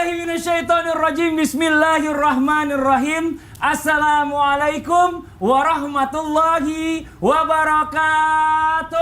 billahi minasyaitonirrajim. Bismillahirrahmanirrahim. Assalamualaikum warahmatullahi wabarakatuh.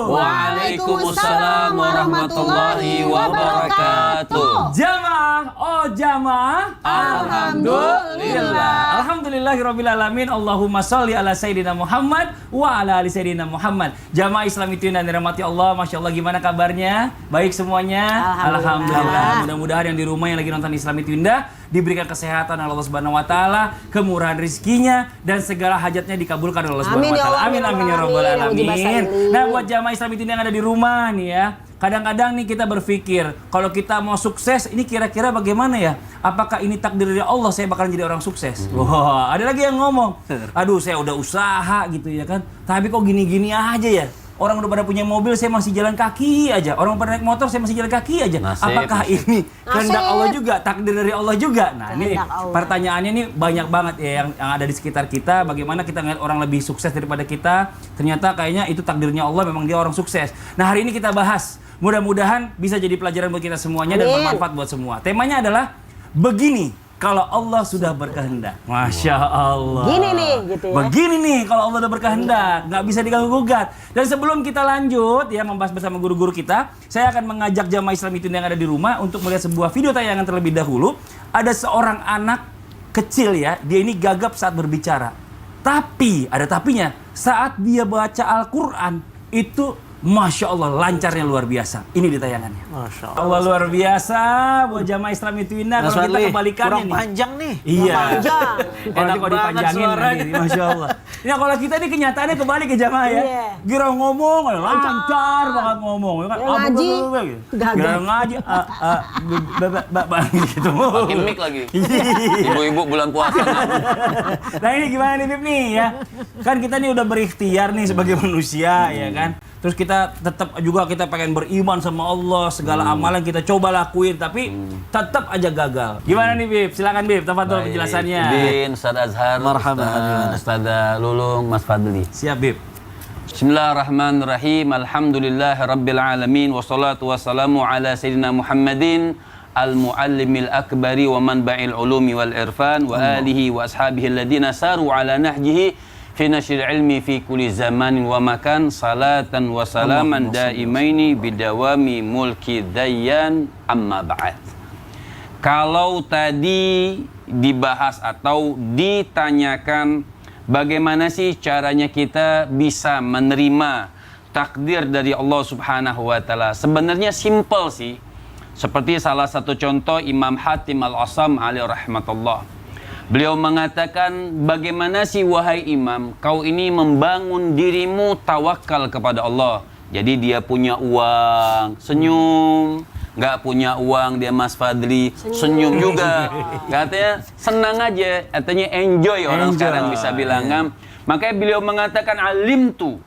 Waalaikumsalam warahmatullahi wabarakatuh. Jamaah, oh jamaah, Alhamdulillah. Alhamdulillahirabbil alamin. Allahumma shalli ala sayyidina Muhammad wa ala ali sayyidina Muhammad. Jamaah Islam itu yang dirahmati Allah, Masya Allah, gimana kabarnya? Baik semuanya? Alhamdulillah. Mudah-mudahan yang di rumah yang lagi nonton Islam itu indah diberikan kesehatan oleh Allah Subhanahu wa taala, kemurahan rezekinya dan segala hajatnya dikabulkan oleh Allah Subhanahu wa taala. Amin amin ya rabbal alamin. Nah, buat jamaah Islam itu yang ada di rumah nih ya. Kadang-kadang nih kita berpikir, kalau kita mau sukses, ini kira-kira bagaimana ya? Apakah ini takdir dari Allah saya bakalan jadi orang sukses? Wah, ada lagi yang ngomong, aduh saya udah usaha gitu ya kan, tapi kok gini-gini aja ya? Orang udah pada punya mobil, saya masih jalan kaki aja. Orang pada naik motor, saya masih jalan kaki aja. Apakah ini kehendak Allah juga, takdir dari Allah juga? Nah, ini pertanyaannya nih banyak banget ya yang ada di sekitar kita. Bagaimana kita ngeliat orang lebih sukses daripada kita? Ternyata kayaknya itu takdirnya Allah, memang dia orang sukses. Nah, hari ini kita bahas. Mudah-mudahan bisa jadi pelajaran buat kita semuanya dan bermanfaat buat semua. Temanya adalah begini. Kalau Allah sudah berkehendak, Masya Allah. Gini nih, gitu ya. Begini nih, kalau Allah sudah berkehendak, nggak bisa diganggu-gugat. Dan sebelum kita lanjut ya membahas bersama guru-guru kita, saya akan mengajak jamaah Islam itu yang ada di rumah untuk melihat sebuah video tayangan terlebih dahulu. Ada seorang anak kecil ya, dia ini gagap saat berbicara. Tapi, ada tapinya, saat dia baca Al-Quran, itu Masya Allah, lancarnya luar biasa. Ini di tayangannya. Masya Allah, luar biasa. Buat jamaah Islam itu indah. Kalau kita kebalikannya kurang nih. panjang nih. Iya. Enak Kalau banget dipanjangin suaranya. nanti, Masya Allah. Nah, kalau kita ini kenyataannya kebalik ya jamaah ya. Gira ngomong, lancar banget ngomong. Ngaji, Gira ngaji, gitu. Pakai mic lagi. Ibu-ibu bulan puasa. Nah, ini gimana nih Bib nih ya? Kan kita nih udah berikhtiar nih sebagai manusia ya kan. Terus kita tetap juga kita pengen beriman sama Allah, segala amalan kita coba lakuin tapi tetap aja gagal. Gimana nih Bib? Silakan Bib, tafadhol penjelasannya. Bin, Ustaz Azhar, Marhaban. Ustaz Lulung, Mas Fadli. Siap Bib. Bismillahirrahmanirrahim. Alhamdulillahirabbil alamin wassalatu wassalamu ala sayyidina Muhammadin al-muallimil akbari wa manba'il ulumi wal irfan wa alihi wa ashabihi alladhina saru ala nahjihi fi nashril ilmi fi kulli zamanin wa makan salatan wa salaman daimaini bidawami mulki dayyan amma ba'd. Kalau tadi dibahas atau ditanyakan bagaimana sih caranya kita bisa menerima takdir dari Allah Subhanahu wa taala? Sebenarnya simple sih. Seperti salah satu contoh Imam Hatim Al-Asam alaihi rahmatullah. Beliau mengatakan, bagaimana sih wahai imam, kau ini membangun dirimu tawakal kepada Allah. Jadi dia punya uang, senyum. Nggak punya uang, dia Mas Fadli, senyum juga. Katanya senang aja, katanya enjoy orang sekarang bisa bilang. Makanya beliau mengatakan alimtu.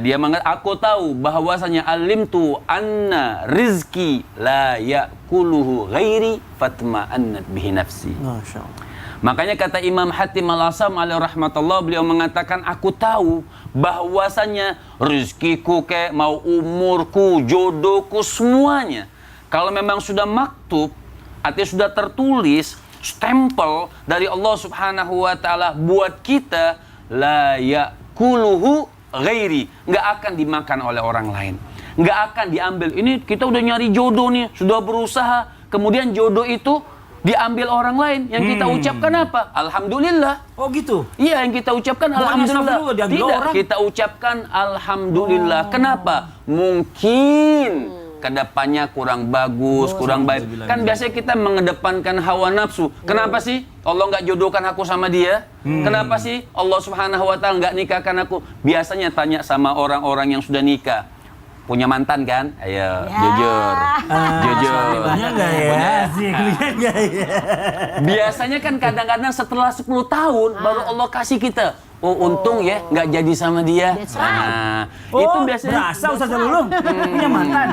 Dia mengatakan, aku tahu bahwasanya alimtu anna rizki la yakuluhu ghairi fatma'annat bihi nafsi. Masya Allah. Makanya kata Imam Hatim Al-Asam alaihi rahmatullah, beliau mengatakan aku tahu bahwasanya rezekiku kayak mau umurku, jodohku semuanya kalau memang sudah maktub, artinya sudah tertulis, stempel dari Allah Subhanahu wa taala buat kita, la yakuluhu ghairi, nggak akan dimakan oleh orang lain, nggak akan diambil. Ini kita udah nyari jodoh nih, sudah berusaha, kemudian jodoh itu diambil orang lain. Yang kita ucapkan apa? Alhamdulillah. Oh gitu? Iya, yang kita ucapkan alhamdulillah. Tidak, kita ucapkan alhamdulillah. Kenapa? Mungkin kedepannya kurang bagus, kurang baik. Kan biasanya kita mengedepankan hawa nafsu. Kenapa sih Allah nggak jodohkan aku sama dia? Kenapa sih Allah Subhanahu wa taala nggak nikahkan aku? Biasanya tanya sama orang-orang yang sudah nikah. Punya mantan kan? Ayo, jujur. Jujur. Punya nggak ya? Punya nggak ya? Biasanya kan kadang-kadang setelah 10 tahun baru Allah kasih kita. Oh, untung ya nggak jadi sama dia. Nah, itu biasanya. Berasa Ustaz Lulung punya mantan.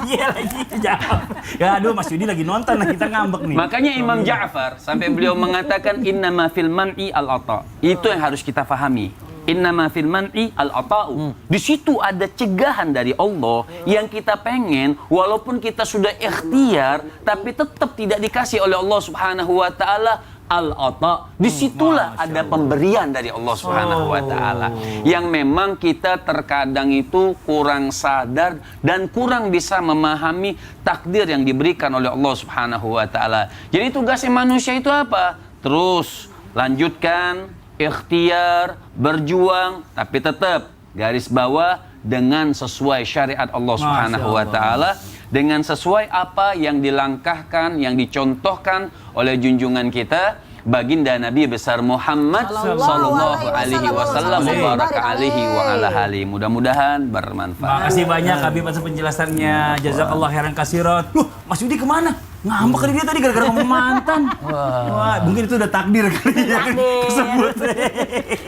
Iya lagi jawab. Ya aduh, Mas Yudi lagi nonton, nah kita ngambek nih. Makanya Imam Ja'far sampai beliau mengatakan innama fil man'i al-ata. Itu yang harus kita pahami. Innama fil man'i al-ata'u. Di situ ada cegahan dari Allah yang kita pengen walaupun kita sudah ikhtiar tapi tetap tidak dikasih oleh Allah Subhanahu wa taala al-ata. Disitulah ada pemberian dari Allah Subhanahu wa taala yang memang kita terkadang itu kurang sadar dan kurang bisa memahami takdir yang diberikan oleh Allah Subhanahu wa taala. Jadi tugasnya manusia itu apa? Terus lanjutkan ikhtiar, berjuang, tapi tetap garis bawah dengan sesuai syariat Allah Subhanahu wa taala, dengan sesuai apa yang dilangkahkan, yang dicontohkan oleh junjungan kita baginda Nabi besar Muhammad sallallahu alaihi wasallam baraka alaihi wa ala alihi. Mudah-mudahan bermanfaat. Makasih banyak Habib atas penjelasannya. Jazakallah khairan katsiran. Loh, Mas Yudi kemana? Ngambek kali dia tadi gara-gara ngomong mantan. Wah, mungkin itu udah takdir kali ya. Kesebut.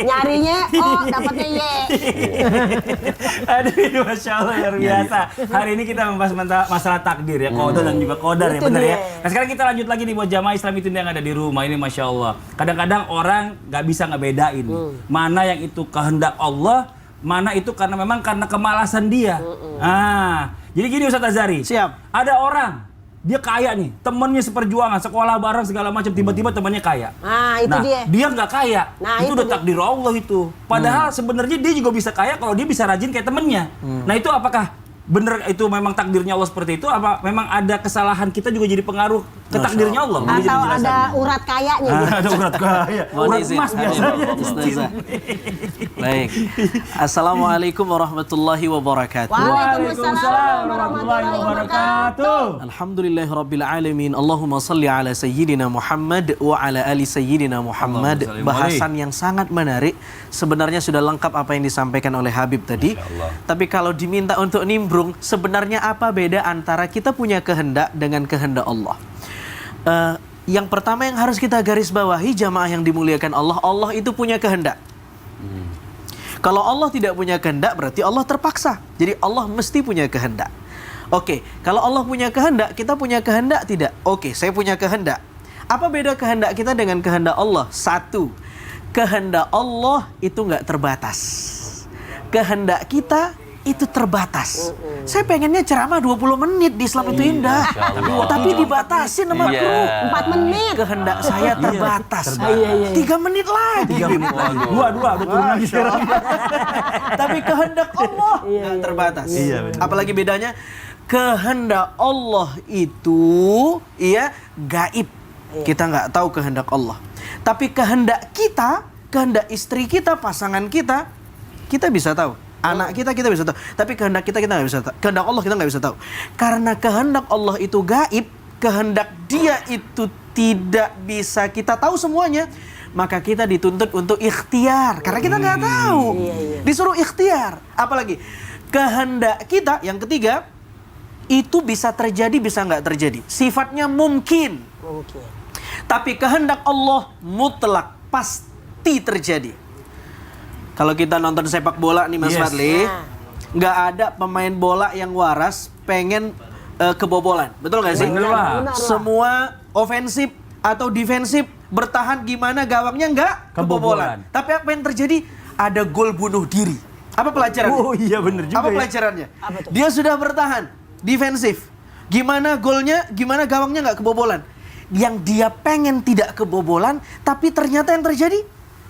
Nyarinya dapatnya Y. Aduh, ini Masya Allah luar biasa. Hari ini kita membahas masalah takdir ya, qada dan juga qadar ya, benar ya. Nah sekarang kita lanjut lagi nih buat jamaah Islam itu yang ada di rumah ini, Masya Allah. Kadang-kadang orang nggak bisa ngebedain mana yang itu kehendak Allah, mana itu karena kemalasan dia. Jadi gini Ustaz Azhari. Siap. Ada orang dia kaya nih, temennya seperjuangan, sekolah bareng segala macam, tiba-tiba temannya kaya. Nah, itu dia nggak kaya. Nah, itu udah takdir Allah itu. Padahal sebenarnya dia juga bisa kaya kalau dia bisa rajin kayak temennya. Nah, itu apakah bener itu memang takdirnya Allah seperti itu? Apa memang ada kesalahan kita juga jadi pengaruh ke takdirnya Allah? Atau ada urat kayanya gitu. Ada urat kaya, urat emas biasanya. Ustazah. Baik. Assalamualaikum warahmatullahi wabarakatuh. Waalaikumsalam warahmatullahi wabarakatuh. Alhamdulillahirabbil alamin. Allahumma shalli ala sayyidina Muhammad wa ala ali sayyidina Muhammad. Bahasan yang sangat menarik. Sebenarnya sudah lengkap apa yang disampaikan oleh Habib tadi. Tapi kalau diminta untuk nimbrung, sebenarnya apa beda antara kita punya kehendak dengan kehendak Allah? Yang pertama yang harus kita garis bawahi jamaah yang dimuliakan Allah, Allah itu punya kehendak. Kalau Allah tidak punya kehendak berarti Allah terpaksa. Jadi Allah mesti punya kehendak. Oke, kalau Allah punya kehendak, kita punya kehendak tidak? Oke, saya punya kehendak. Apa beda kehendak kita dengan kehendak Allah? Satu, kehendak Allah itu nggak terbatas. Kehendak kita itu terbatas. Saya pengennya ceramah 20 menit di Islam itu indah. Tapi dibatasin sama kru. 4 menit. Kehendak saya terbatas. 3 menit lagi. 3 menit lagi. Dua, udah turun lagi sekarang. Tapi kehendak Allah nggak terbatas. Apalagi bedanya? Kehendak Allah itu gaib. Kita nggak tahu kehendak Allah. Tapi kehendak kita, kehendak istri kita, pasangan kita bisa tahu. Anak kita bisa tahu, tapi kehendak kita nggak bisa tahu. Kehendak Allah kita nggak bisa tahu. Karena kehendak Allah itu gaib, kehendak Dia itu tidak bisa kita tahu semuanya, maka kita dituntut untuk ikhtiar. Karena kita nggak tahu, disuruh ikhtiar. Apalagi kehendak kita yang ketiga itu bisa terjadi, bisa nggak terjadi. Sifatnya mungkin. Tapi kehendak Allah mutlak, pasti terjadi. Kalau kita nonton sepak bola nih Mas Fadli, nggak ada pemain bola yang waras pengen kebobolan. Betul nggak sih? Benar. Semua ofensif atau defensif bertahan gimana gawangnya nggak kebobolan. Tapi apa yang terjadi? Ada gol bunuh diri. Apa pelajarannya? Oh iya benar juga. Apa pelajarannya? Dia sudah bertahan defensif. Gimana golnya? Gimana gawangnya nggak kebobolan? Yang dia pengen tidak kebobolan, tapi ternyata yang terjadi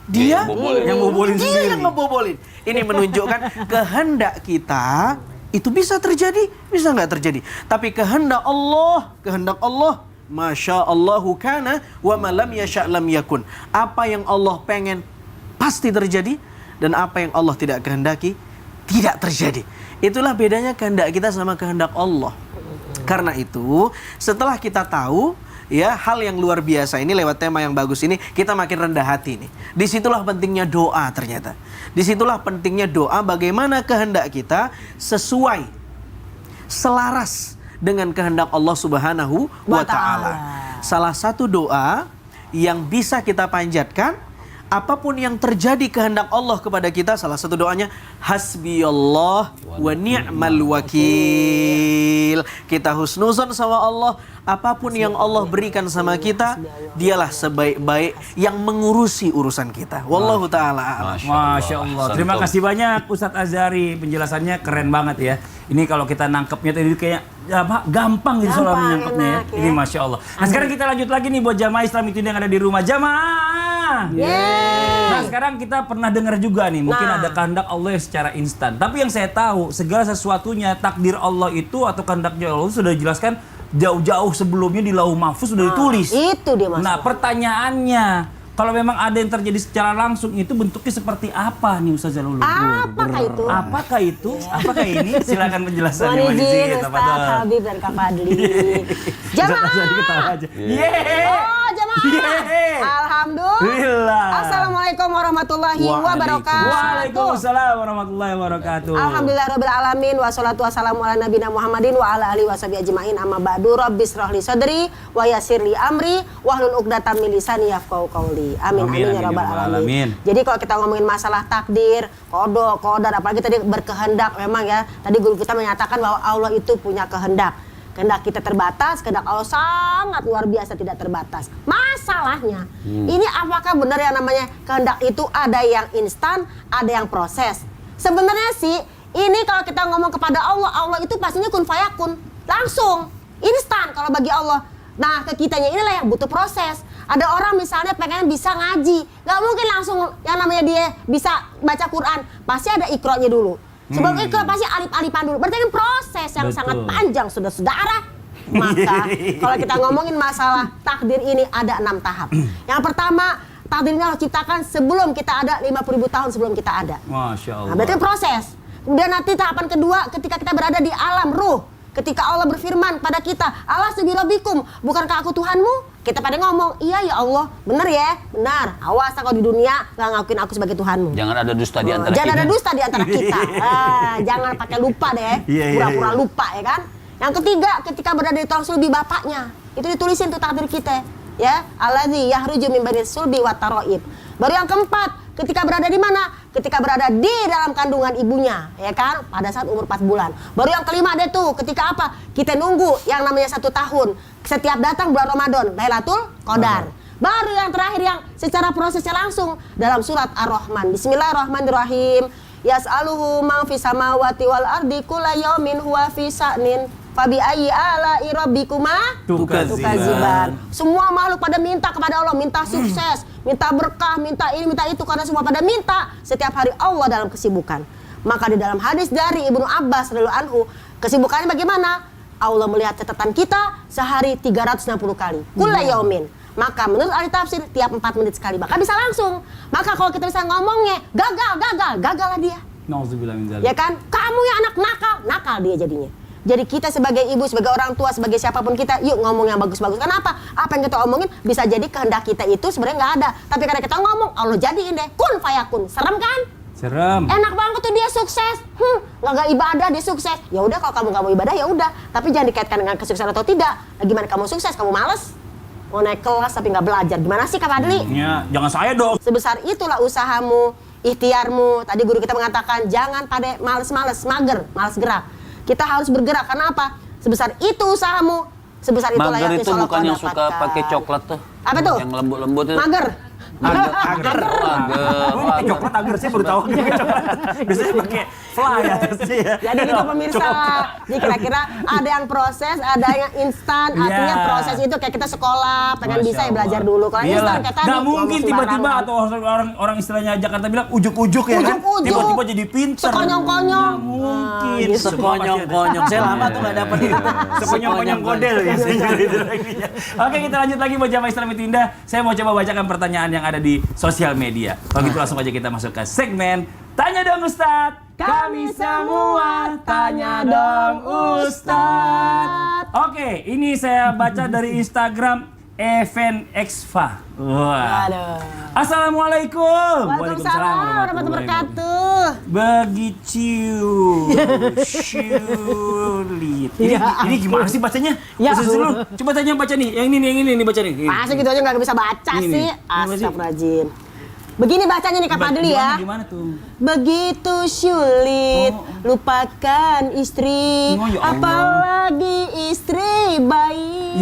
dia yang ngebobolin. Ini menunjukkan kehendak kita itu bisa terjadi, bisa nggak terjadi. Tapi kehendak Allah, Masya Allahu kana wa ma lam yasha' lam yakun. Apa yang Allah pengen pasti terjadi, dan apa yang Allah tidak kehendaki tidak terjadi. Itulah bedanya kehendak kita sama kehendak Allah. Karena itu, setelah kita tahu hal yang luar biasa ini lewat tema yang bagus ini, kita makin rendah hati nih. Disitulah pentingnya doa ternyata. Disitulah pentingnya doa, bagaimana kehendak kita sesuai, selaras dengan kehendak Allah Subhanahu wa Ta'ala. Salah satu doa yang bisa kita panjatkan apapun yang terjadi kehendak Allah kepada kita, salah satu doanya hasbiyallah wa ni'mal wakil. Kita husnuzon sama Allah, apapun yang Allah berikan sama kita, dialah sebaik-baik yang mengurusi urusan kita. Wallahu taala a'lam. Masya Allah. Terima kasih banyak Ustadz Azhari, penjelasannya keren banget ya. Ini kalau kita nangkepnya tadi kayak gampang gitu soal menangkepnya ya. Ini Masya Allah. Nah sekarang kita lanjut lagi nih buat jamaah Islam itu yang ada di rumah. Jamaah! Nah sekarang kita pernah dengar juga nih, mungkin ada kehendak Allah secara instan. Tapi yang saya tahu, segala sesuatunya takdir Allah itu atau kehendaknya Allah sudah dijelaskan jauh-jauh sebelumnya di Lauh Mahfuz sudah ditulis. Itu dia masalah. Nah pertanyaannya, kalau memang ada yang terjadi secara langsung itu bentuknya seperti apa nih Ustaz Jalul? Apakah itu? Apakah itu? Apakah ini? Silakan penjelasannya. Mohon izin Ustaz Habib dan Kak Fadli. Jamaah. Oh jamaah. Alhamdulillah. Assalamualaikum warahmatullahi wabarakatuh. Waalaikumsalam warahmatullahi wabarakatuh. Alhamdulillah rabbil alamin wassalatu wassalamu ala nabiyina Muhammadin wa ala alihi washabihi ajmain amma ba'du. Rabbis shrah li sadri wa yassir li amri wahlul 'uqdatam min lisani yafqahu qawli. Amin amin ya rabbal alamin. Jadi kalau kita ngomongin masalah takdir, qadar, apalagi tadi berkehendak, memang ya tadi guru kita menyatakan bahwa Allah itu punya kehendak. Kehendak kita terbatas, kehendak Allah sangat luar biasa tidak terbatas. Masalahnya, ini apakah benar yang namanya kehendak itu ada yang instan, ada yang proses? Sebenarnya sih, ini kalau kita ngomong kepada Allah, Allah itu pastinya kun fayakun, langsung, instan kalau bagi Allah. Nah, ke kitanya inilah yang butuh proses. Ada orang misalnya pengen bisa ngaji, nggak mungkin langsung yang namanya dia bisa baca Quran, pasti ada ikronya dulu. Sebelum ikro pasti alif-alifan dulu. Berarti kan proses yang sangat panjang, saudara-saudara. Maka kalau kita ngomongin masalah takdir ini ada 6 tahap. Yang pertama, takdir ini harus ciptakan sebelum kita ada, 50.000 tahun sebelum kita ada. Masya Allah. Nah, berarti kan proses. Kemudian nanti tahapan kedua ketika kita berada di alam ruh. Ketika Allah berfirman pada kita, Alastu birabbikum, bukankah aku Tuhanmu? Kita pada ngomong, iya ya Allah, benar ya, benar. Awas kalau di dunia nggak ngakuin aku sebagai Tuhanmu. Jangan ada dusta di antara Jangan kita. ada dusta di antara kita. Jangan pakai lupa deh, pura-pura lupa ya kan. Yang ketiga, ketika berada di tulang sulbi bapaknya, itu ditulisin tuh takdir kita, ya. Alladzi yahruju min bani sulbi wa taraib. Baru yang keempat, ketika berada di mana? Ketika berada di dalam kandungan ibunya, ya kan? Pada saat umur 4 bulan. Baru yang kelima ada tuh, ketika apa? Kita nunggu yang namanya 1 tahun. Setiap datang bulan Ramadan, Lailatul Qadar. Baru yang terakhir yang secara prosesnya langsung dalam surat Ar-Rahman. Bismillahirrahmanirrahim. Yas'aluhu man fis samawati wal ardi kulla yaumin huwa fi sa'nin. Fabi ayyi ala'i rabbikuma tukadziban. Semua makhluk pada minta kepada Allah, minta sukses, minta berkah, minta ini, minta itu, karena semua pada minta setiap hari Allah dalam kesibukan. Maka di dalam hadis dari Ibnu Abbas radhiyallahu anhu, kesibukannya bagaimana? Allah melihat catatan kita sehari 360 kali. Kulla yaumin. Maka menurut ahli tafsir tiap 4 menit sekali. Maka bisa langsung. Maka kalau kita bisa ngomongnya gagal lah dia. Nauzubillah min dzalik. Ya kan? Kamu ya anak nakal dia jadinya. Jadi kita sebagai ibu, sebagai orang tua, sebagai siapapun kita, yuk ngomong yang bagus-bagus. Kenapa? Apa yang kita omongin bisa jadi kehendak kita itu sebenarnya nggak ada. Tapi karena kita ngomong, Allah jadiin deh. Kun fayakun. Serem kan? Serem. Enak banget tuh dia sukses. Nggak ibadah dia sukses. Ya udah kalau kamu nggak mau ibadah ya udah. Tapi jangan dikaitkan dengan kesuksesan atau tidak. Nah, gimana kamu sukses? Kamu males? Mau naik kelas tapi nggak belajar. Gimana sih Kak Fadli? Ya, jangan saya dong. Sebesar itulah usahamu, ikhtiarmu. Tadi guru kita mengatakan jangan pada males-males, mager, malas gerak. Kita harus bergerak. Karena apa? Sebesar itu usahamu, sebesar itulah yang Mager itu bukan yang suka pakai coklat tuh. Apa tuh? Yang lembut-lembut itu. Mager. Agar. Coklat agar saya baru tahu coklat. Biasanya pakai fly atasnya ya. Jadi gitu pemirsa. Jadi kira-kira ada yang proses, ada yang instan. Artinya proses itu kayak kita sekolah, pengen bisa ya belajar dulu. Kalau instan kayak tadi. Nggak mungkin tiba-tiba atau orang istilahnya Jakarta bilang ujuk-ujuk ya kan. Tiba-tiba jadi pinter. Sekonyong-konyong. Mungkin. Sekonyong-konyong. Saya lama tuh nggak dapet itu. Sekonyong-konyong kodel ya. Oke, kita lanjut lagi buat jamaah Islam itu indah. Saya mau coba bacakan pertanyaan yang ada di sosial media. Kalau gitu langsung aja kita masuk ke segmen Tanya Dong Ustadz. Kami semua tanya dong Ustadz. Oke, ini saya baca dari Instagram Even Exfa. Wah. Aduh. Assalamualaikum. Waalaikumsalam warahmatullahi wabarakatuh. Begitu. Sulit. Ini gimana sih bacanya? Ya, Coba tanya baca nih. Yang ini baca nih. Masa gitu aja nggak bisa baca Ini sih? nih. Astagfirullahaladzim. Begini bacanya nih Kak Fadli ya. Gimana tuh? Begitu sulit lupakan istri, Oh, ya Allah. apalagi istri baik.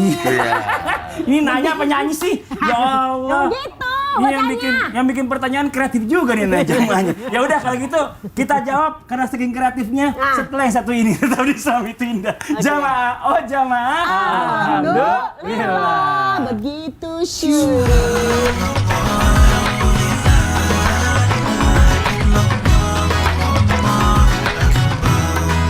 Ini nanya apa nyanyi sih? Ya Allah. Gitu Ini bacanya. yang bikin pertanyaan kreatif juga nih nanya jamaahnya. Ya udah kalau gitu kita jawab karena saking kreatifnya setelah yang satu ini tetap di Suami Itu Indah. Jamaah, oh jamaah. Alhamdulillah, begitu sulit.